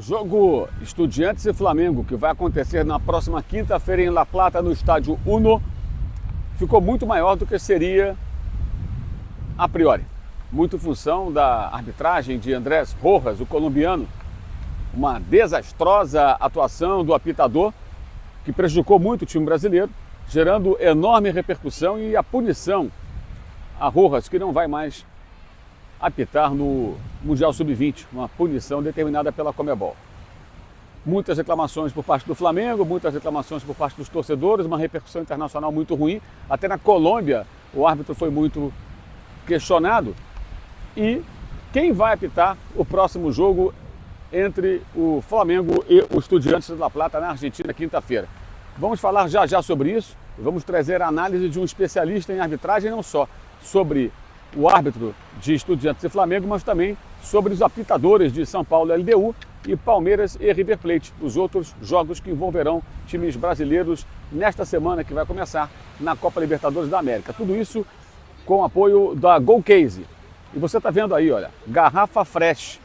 O jogo Estudiantes e Flamengo, que vai acontecer na próxima quinta-feira em La Plata, no estádio Uno, ficou muito maior do que seria a priori. Muito em função da arbitragem de Andrés Rojas, o colombiano. Uma desastrosa atuação do apitador, que prejudicou muito o time brasileiro, gerando enorme repercussão e a punição a Rojas, que não vai mais apitar no Mundial Sub-20, uma punição determinada pela Conmebol. Muitas reclamações por parte do Flamengo, muitas reclamações por parte dos torcedores, uma repercussão internacional muito ruim. Até na Colômbia o árbitro foi muito questionado. E quem vai apitar o próximo jogo entre o Flamengo e o Estudiantes de La Plata na Argentina, quinta-feira? Vamos falar já já sobre isso e vamos trazer a análise de um especialista em arbitragem, não só sobre o árbitro de Estudiantes e Flamengo, mas também sobre os apitadores de São Paulo LDU e Palmeiras e River Plate, os outros jogos que envolverão times brasileiros nesta semana que vai começar na Copa Libertadores da América. Tudo isso com apoio da Golcase. E você está vendo aí, olha, garrafa Fresh,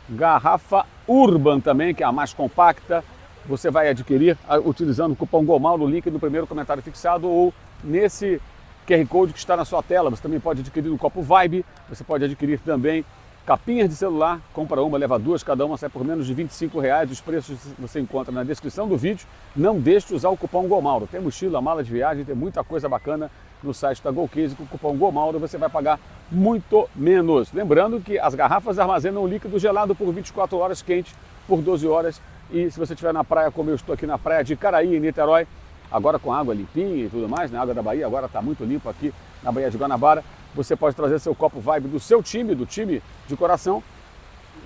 garrafa Urban também, que é a mais compacta. Você vai adquirir utilizando o cupom GOMAL no link no primeiro comentário fixado ou nesse QR Code que está na sua tela. Você também pode adquirir um copo Vibe, você pode adquirir também capinhas de celular, compra uma, leva duas, cada uma sai por menos de R$25. Os preços você encontra na descrição do vídeo. Não deixe de usar o cupom GOMAURO. Tem mochila, mala de viagem, tem muita coisa bacana no site da Golcase. Com o cupom GOMAURO você vai pagar muito menos. Lembrando que as garrafas armazenam o líquido gelado por 24 horas, quente por 12 horas. E se você estiver na praia, como eu estou aqui na praia de Caraí, em Niterói, agora com água limpinha e tudo mais, na água da Bahia, agora está muito limpo aqui na Baía de Guanabara, você pode trazer seu copo Vibe do seu time, do time de coração,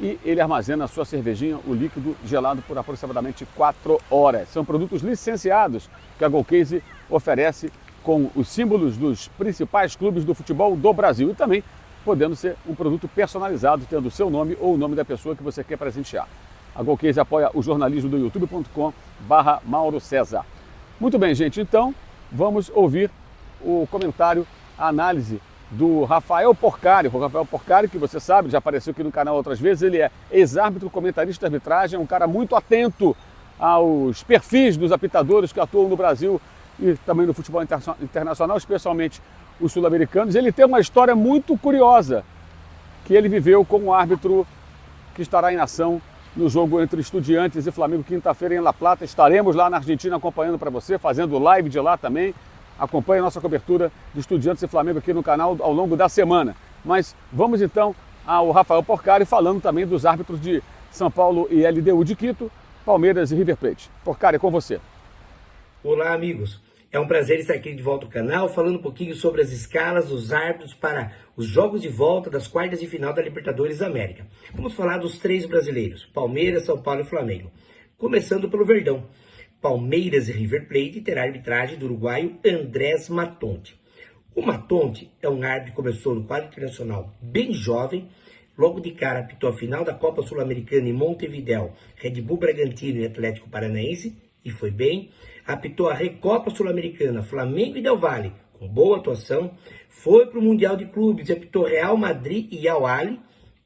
e ele armazena a sua cervejinha, o líquido gelado por aproximadamente 4 horas. São produtos licenciados que a Golcase oferece com os símbolos dos principais clubes do futebol do Brasil e também podendo ser um produto personalizado, tendo o seu nome ou o nome da pessoa que você quer presentear. A Golcase apoia o jornalismo do youtube.com/Mauro César. Muito bem, gente, então vamos ouvir o comentário, a análise do Rafael Porcari. O Rafael Porcari, que você sabe, já apareceu aqui no canal outras vezes, ele é ex-árbitro, comentarista de arbitragem, é um cara muito atento aos perfis dos apitadores que atuam no Brasil e também no futebol internacional, especialmente os sul-americanos. Ele tem uma história muito curiosa que ele viveu como árbitro que estará em ação no jogo entre Estudiantes e Flamengo, quinta-feira em La Plata. Estaremos lá na Argentina acompanhando para você, fazendo live de lá também. Acompanhe a nossa cobertura de Estudiantes e Flamengo aqui no canal ao longo da semana. Mas vamos então ao Rafael Porcari falando também dos árbitros de São Paulo e LDU de Quito, Palmeiras e River Plate. Porcari, é com você. Olá, amigos. É um prazer estar aqui de volta ao canal, falando um pouquinho sobre as escalas dos árbitros para os jogos de volta das quartas de final da Libertadores da América. Vamos falar dos 3 brasileiros, Palmeiras, São Paulo e Flamengo. Começando pelo Verdão. Palmeiras e River Plate terá a arbitragem do uruguaio Andrés Matonte. O Matonte é um árbitro que começou no quadro internacional bem jovem, logo de cara apitou a final da Copa Sul-Americana em Montevidéu, Red Bull Bragantino e Atlético Paranaense, e foi bem. Apitou a Recopa Sul-Americana, Flamengo e Del Valle, com boa atuação. Foi para o Mundial de Clubes e apitou Real Madrid e Al Ahly.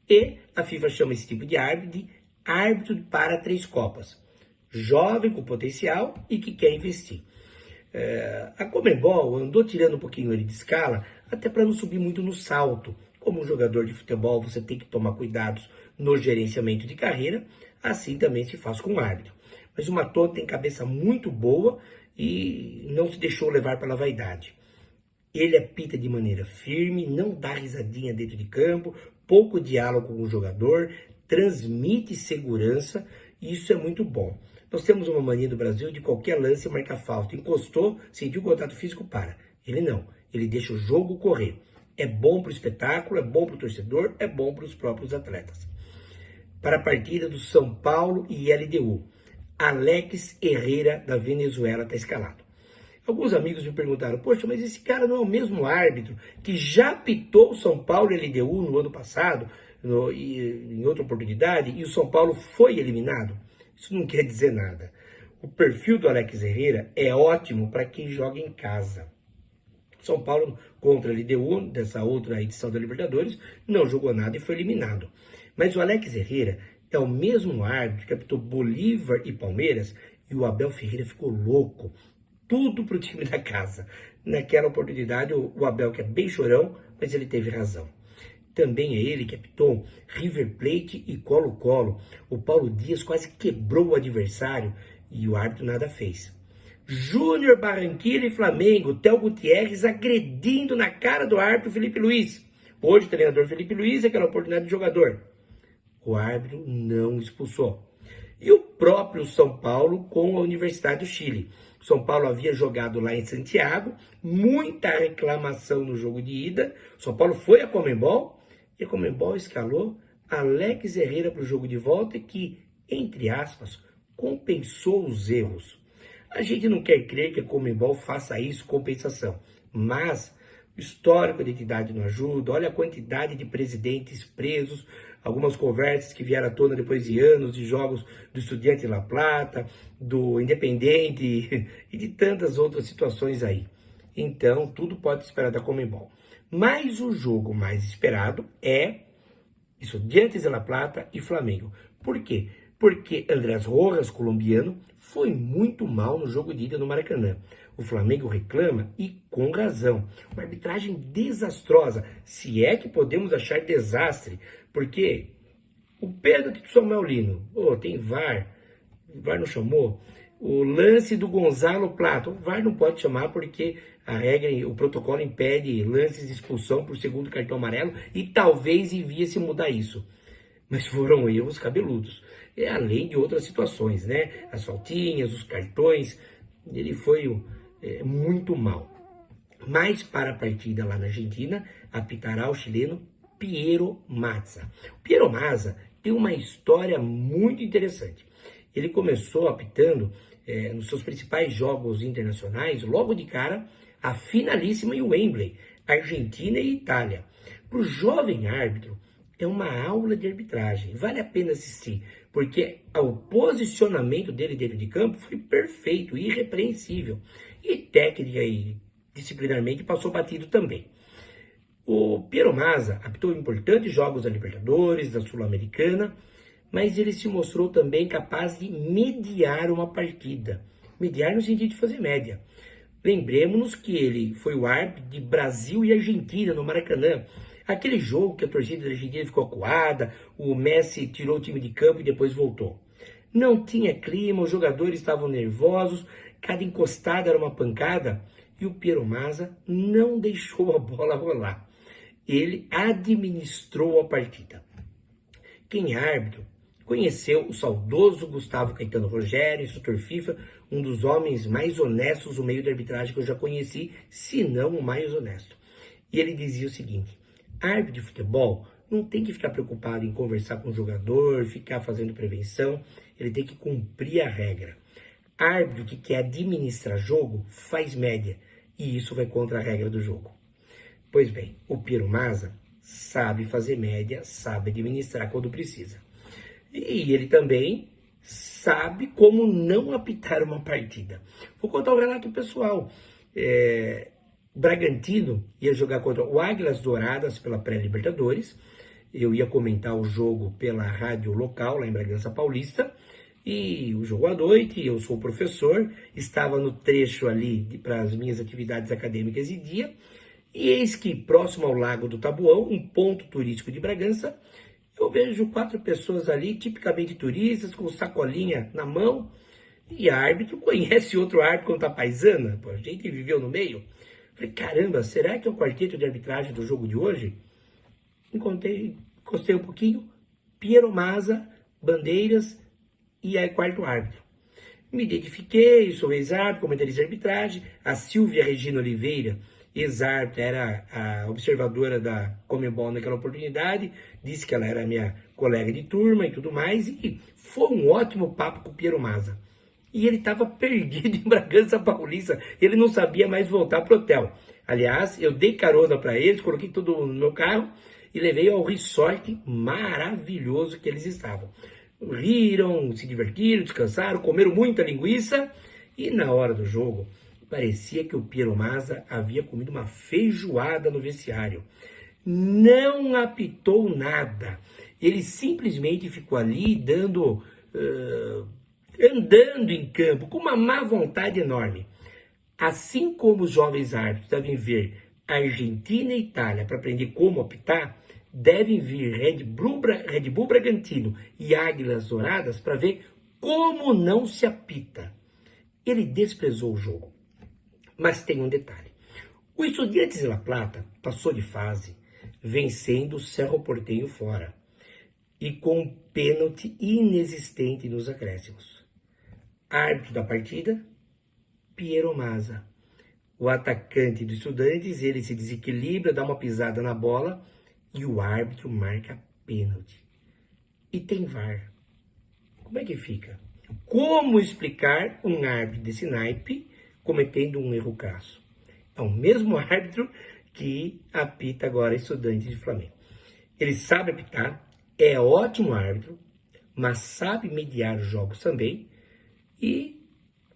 E a FIFA chama esse tipo de árbitro para 3 Copas. Jovem, com potencial e que quer investir. A Conmebol andou tirando um pouquinho ele de escala, até para não subir muito no salto. Como um jogador de futebol, você tem que tomar cuidados no gerenciamento de carreira, assim também se faz com o árbitro. Mas o Matonte tem cabeça muito boa e não se deixou levar pela vaidade. Ele apita de maneira firme, não dá risadinha dentro de campo, pouco diálogo com o jogador, transmite segurança e isso é muito bom. Nós temos uma mania do Brasil de qualquer lance marcar falta. Encostou, sentiu contato físico, para. Ele não. Ele deixa o jogo correr. É bom para o espetáculo, é bom para o torcedor, é bom para os próprios atletas. Para a partida do São Paulo e LDU. Alex Herrera, da Venezuela, está escalado. Alguns amigos me perguntaram, poxa, mas esse cara não é o mesmo árbitro que já apitou o São Paulo e LDU no ano passado, em outra oportunidade, e o São Paulo foi eliminado? Isso não quer dizer nada. O perfil do Alex Herrera é ótimo para quem joga em casa. São Paulo contra a LDU, dessa outra edição da Libertadores, não jogou nada e foi eliminado. Mas o Alex Herrera É o mesmo árbitro que apitou Bolívar e Palmeiras e o Abel Ferreira ficou louco. Tudo pro time da casa. Naquela oportunidade, o Abel, que é bem chorão, mas ele teve razão. Também é ele que apitou River Plate e Colo-Colo. O Paulo Dias quase quebrou o adversário e o árbitro nada fez. Júnior Barranquilla e Flamengo, Théo Gutierrez agredindo na cara do árbitro Felipe Luiz. Hoje, o treinador Felipe Luiz, aquela oportunidade de jogador. O árbitro não expulsou. E o próprio São Paulo com a Universidade do Chile. São Paulo havia jogado lá em Santiago, muita reclamação no jogo de ida. São Paulo foi a Conmebol e a Conmebol escalou Alex Herrera para o jogo de volta que, entre aspas, compensou os erros. A gente não quer crer que a Conmebol faça isso, compensação, mas o histórico da entidade não ajuda. Olha a quantidade de presidentes presos, algumas conversas que vieram à tona depois de anos de jogos do Estudiantes La Plata, do Independente e de tantas outras situações aí. Então, tudo pode esperar da Conmebol. Mas o jogo mais esperado é Estudiantes La Plata e Flamengo. Por quê? Porque Andrés Rojas, colombiano, foi muito mal no jogo de ida no Maracanã. O Flamengo reclama e com razão. Uma arbitragem desastrosa, se é que podemos achar desastre, porque o pênalti do Samuel Lino, tem VAR, o VAR não chamou. O lance do Gonzalo Plata, o VAR não pode chamar porque a regra, o protocolo impede lances de expulsão por segundo cartão amarelo e talvez envie-se mudar isso. Mas foram erros cabeludos. Além de outras situações, né? As faltinhas, os cartões, ele foi muito mal. Mas para a partida lá na Argentina, apitará o chileno Piero Mazza. O Piero Mazza tem uma história muito interessante. Ele começou apitando nos seus principais jogos internacionais, logo de cara, a finalíssima em Wembley, Argentina e Itália. Para o jovem árbitro, é uma aula de arbitragem, vale a pena assistir, porque o posicionamento dele dentro de campo foi perfeito, irrepreensível, e técnica e disciplinarmente passou batido também. O Piero Mazza apitou importantes jogos da Libertadores, da Sul-Americana, mas ele se mostrou também capaz de mediar uma partida, mediar no sentido de fazer média. Lembremos-nos que ele foi o árbitro de Brasil e Argentina no Maracanã. Aquele jogo que a torcida da Argentina ficou acuada, o Messi tirou o time de campo e depois voltou. Não tinha clima, os jogadores estavam nervosos, cada encostada era uma pancada e o Piero Mazza não deixou a bola rolar. Ele administrou a partida. Quem é árbitro conheceu o saudoso Gustavo Caetano Rogério, instrutor FIFA, um dos homens mais honestos no meio da arbitragem que eu já conheci, se não o mais honesto. E ele dizia o seguinte: árbitro de futebol não tem que ficar preocupado em conversar com o jogador, ficar fazendo prevenção, ele tem que cumprir a regra. Árbitro que quer administrar jogo faz média, e isso vai contra a regra do jogo. Pois bem, o Piero Mazza sabe fazer média, sabe administrar quando precisa. E ele também sabe como não apitar uma partida. Vou contar um relato pessoal. Bragantino ia jogar contra o Águilas Douradas pela pré-Libertadores. Eu ia comentar o jogo pela rádio local, lá em Bragança Paulista. E o jogo à noite, eu sou professor, estava no trecho ali para as minhas atividades acadêmicas de dia. E eis que, próximo ao Lago do Tabuão, um ponto turístico de Bragança, eu vejo 4 pessoas ali, tipicamente turistas, com sacolinha na mão. E árbitro conhece outro árbitro quando tá paisana. Pô, a gente viveu no meio. Falei, caramba, será que é o quarteto de arbitragem do jogo de hoje? Encostei um pouquinho, Piero Mazza, bandeiras e aí quarto árbitro. Me identifiquei, sou ex-árbitro, comentarista de arbitragem. A Silvia Regina Oliveira, ex-árbitra, era a observadora da Conmebol naquela oportunidade, disse que ela era minha colega de turma e tudo mais, e foi um ótimo papo com o Piero Mazza. E ele estava perdido em Bragança Paulista, ele não sabia mais voltar pro hotel. Aliás, eu dei carona para eles, coloquei tudo no meu carro e levei ao resort maravilhoso que eles estavam. Riram, se divertiram, descansaram, comeram muita linguiça e na hora do jogo parecia que o Piero Mazza havia comido uma feijoada no vestiário. Não apitou nada. Ele simplesmente ficou ali andando em campo com uma má vontade enorme. Assim como os jovens árbitros devem ver Argentina e Itália para aprender como apitar, devem vir Red Bull Bragantino e Águilas Douradas para ver como não se apita. Ele desprezou o jogo. Mas tem um detalhe. O Estudiantes de La Plata passou de fase, vencendo o Cerro Porteño fora, e com um pênalti inexistente nos acréscimos. Árbitro da partida, Piero Mazza. O atacante do Estudiantes, ele se desequilibra, dá uma pisada na bola e o árbitro marca pênalti. E tem VAR. Como é que fica? Como explicar um árbitro desse naipe cometendo um erro crasso? É o mesmo árbitro que apita agora Estudiantes de Flamengo. Ele sabe apitar, é ótimo árbitro, mas sabe mediar os jogos também e,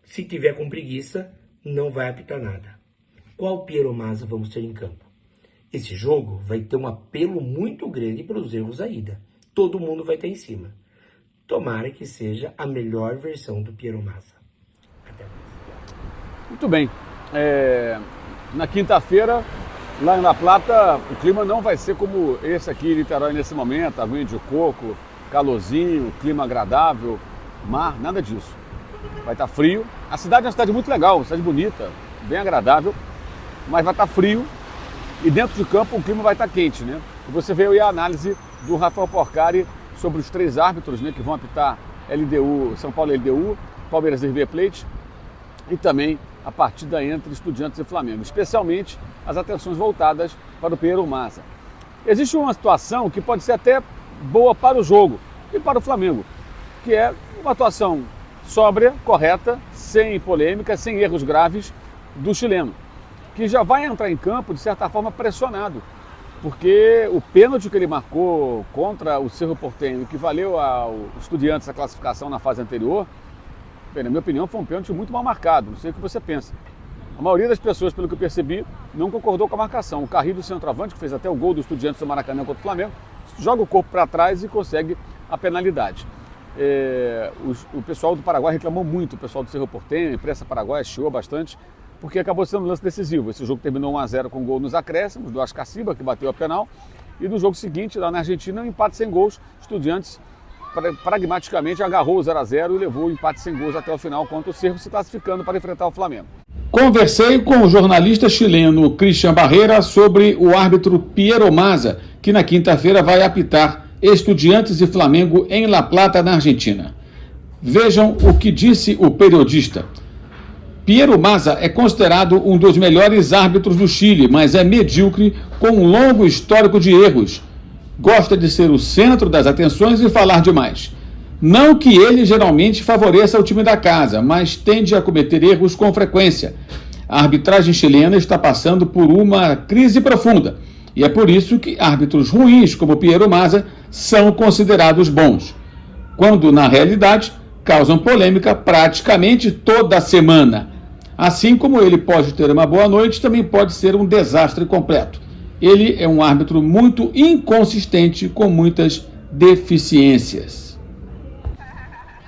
se tiver com preguiça, não vai apitar nada. Qual Piero Mazza vamos ter em campo? Esse jogo vai ter um apelo muito grande para os erros da ida. Todo mundo vai estar em cima. Tomara que seja a melhor versão do Piero Mazza. Até mais. Muito bem. Na quinta-feira, lá em La Plata, o clima não vai ser como esse aqui em Niterói nesse momento, aguinha de coco, calorzinho, clima agradável, mar, nada disso. Vai estar frio. A cidade é uma cidade muito legal, uma cidade bonita, bem agradável, mas vai estar frio e dentro de campo o clima vai estar quente, né? E você veio aí a análise do Rafael Porcari sobre os 3 árbitros, né, que vão apitar LDU, São Paulo LDU, Palmeiras e River Plate e também a partida entre Estudiantes e Flamengo, especialmente as atenções voltadas para o Piero Mazza. Existe uma situação que pode ser até boa para o jogo e para o Flamengo, que é uma atuação sóbria, correta, sem polêmica, sem erros graves do chileno, que já vai entrar em campo, de certa forma, pressionado, porque o pênalti que ele marcou contra o Cerro Porteño, que valeu ao Estudiantes a classificação na fase anterior, bem, na minha opinião, foi um pênalti muito mal marcado, não sei o que você pensa. A maioria das pessoas, pelo que eu percebi, não concordou com a marcação. O Carrillo, centroavante, que fez até o gol do Estudiantes do Maracanã contra o Flamengo, joga o corpo para trás e consegue a penalidade. O pessoal do Paraguai reclamou muito, o pessoal do Cerro Porteño, a imprensa paraguaia chiou bastante, porque acabou sendo um lance decisivo. Esse jogo terminou 1-0 com gol nos acréscimos, do Ascaciba, que bateu a penal, e no jogo seguinte, lá na Argentina, um empate sem gols. Estudiantes pragmaticamente agarrou o 0-0 e levou o empate sem gols até o final, contra o Cerro, se classificando para enfrentar o Flamengo. Conversei com o jornalista chileno Cristian Barreira sobre o árbitro Piero Mazza, que na quinta-feira vai apitar Estudiantes e Flamengo em La Plata, na Argentina. Vejam o que disse o periodista. Piero Mazza é considerado um dos melhores árbitros do Chile, mas é medíocre com um longo histórico de erros. Gosta de ser o centro das atenções e falar demais. Não que ele geralmente favoreça o time da casa, mas tende a cometer erros com frequência. A arbitragem chilena está passando por uma crise profunda, e é por isso que árbitros ruins como Piero Mazza são considerados bons, quando na realidade causam polêmica praticamente toda semana. Assim como ele pode ter uma boa noite, também pode ser um desastre completo. Ele é um árbitro muito inconsistente, com muitas deficiências.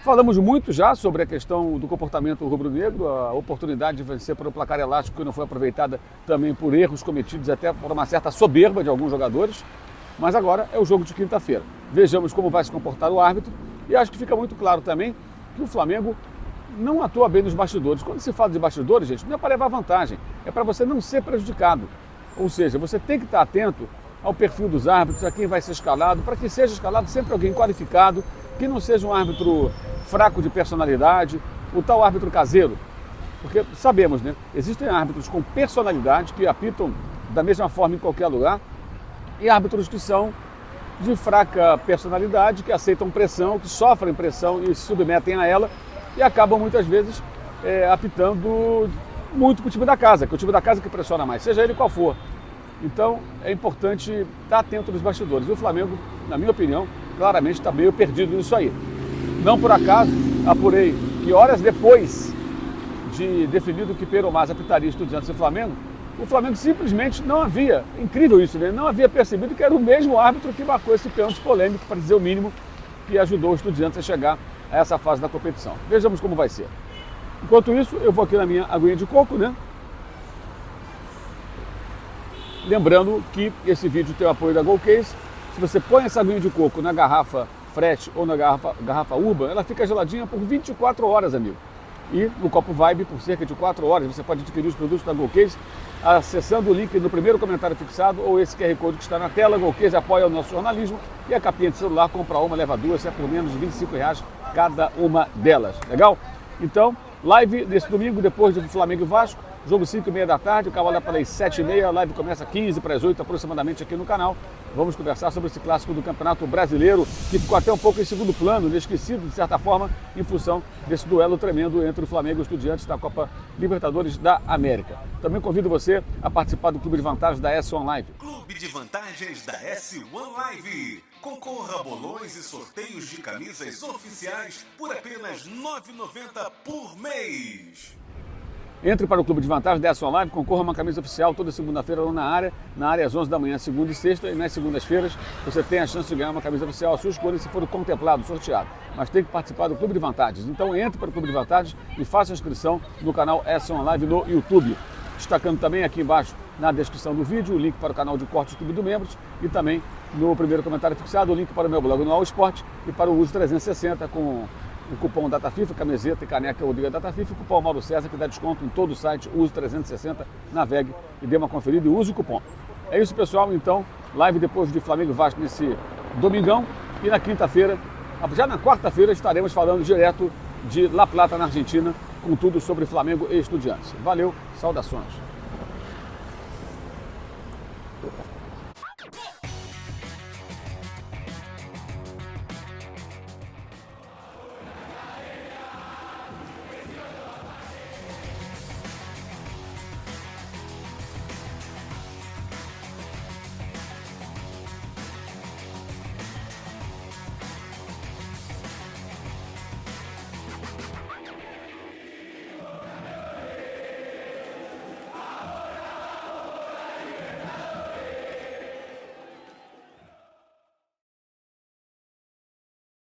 Falamos muito já sobre a questão do comportamento rubro-negro, a oportunidade de vencer por um placar elástico que não foi aproveitada também por erros cometidos, até por uma certa soberba de alguns jogadores. Mas agora é o jogo de quinta-feira. Vejamos como vai se comportar o árbitro e acho que fica muito claro também que o Flamengo não atua bem nos bastidores. Quando se fala de bastidores, gente, não é para levar vantagem, é para você não ser prejudicado. Ou seja, você tem que estar atento ao perfil dos árbitros, a quem vai ser escalado, para que seja escalado sempre alguém qualificado, que não seja um árbitro fraco de personalidade, o tal árbitro caseiro. Porque sabemos, né? Existem árbitros com personalidade que apitam da mesma forma em qualquer lugar e árbitros que são de fraca personalidade, que aceitam pressão, que sofrem pressão e se submetem a ela e acabam muitas vezes apitando muito para o time da casa, que é o time da casa que pressiona mais, seja ele qual for. Então é importante estar atento nos bastidores. E o Flamengo, na minha opinião, claramente está meio perdido nisso aí. Não por acaso, apurei que horas depois de definido que Piero Mazza apitaria Estudiantes e Flamengo, o Flamengo simplesmente não havia, incrível isso, né? Não havia percebido que era o mesmo árbitro que marcou esse pênalti polêmico, para dizer o mínimo, que ajudou os Estudiantes a chegar a essa fase da competição. Vejamos como vai ser. Enquanto isso, eu vou aqui na minha aguinha de coco, né? Lembrando que esse vídeo tem o apoio da Golcase. Se você põe essa aguinha de coco na garrafa frete ou na garrafa Urban, ela fica geladinha por 24 horas, amigo. E no copo Vibe, por cerca de 4 horas, você pode adquirir os produtos da Golcase acessando o link no primeiro comentário fixado ou esse QR Code que está na tela. Golcase apoia o nosso jornalismo e a capinha de celular, compra uma, leva duas, é por menos de R$25 cada uma delas. Legal? Então, live desse domingo, depois do Flamengo e Vasco, jogo 5h30 da tarde, o cavalo é para as 7h30, a live começa 15 para as 8 aproximadamente aqui no canal. Vamos conversar sobre esse clássico do Campeonato Brasileiro, que ficou até um pouco em segundo plano, esquecido de certa forma, em função desse duelo tremendo entre o Flamengo e os Estudiantes da Copa Libertadores da América. Também convido você a participar do Clube de Vantagens da S1 Live. Clube de Vantagens da S1 Live. Concorra a bolões e sorteios de camisas oficiais por apenas R$ 9,90 por mês. Entre para o Clube de Vantagens da S1 Live, concorra a uma camisa oficial toda segunda-feira lá na área às 11 da manhã, segunda e sexta, e nas segundas-feiras você tem a chance de ganhar uma camisa oficial à sua escolha se for contemplado, sorteado. Mas tem que participar do Clube de Vantagens. Então entre para o Clube de Vantagens e faça a inscrição no canal S1 Live no YouTube. Destacando também aqui embaixo na descrição do vídeo o link para o canal de cortes Clube do Membros e também no primeiro comentário fixado o link para o meu blog no All Sport e para o Uso 360 com o cupom DataFIFA, camiseta e caneca Odeia DataFIFA, o cupom Mauro César, que dá desconto em todo o site, Uso 360, navegue e dê uma conferida e use o cupom. É isso, pessoal, então, live depois de Flamengo e Vasco nesse domingão, e na quinta-feira, já na quarta-feira, estaremos falando direto de La Plata, na Argentina, com tudo sobre Flamengo e Estudiantes. Valeu, saudações!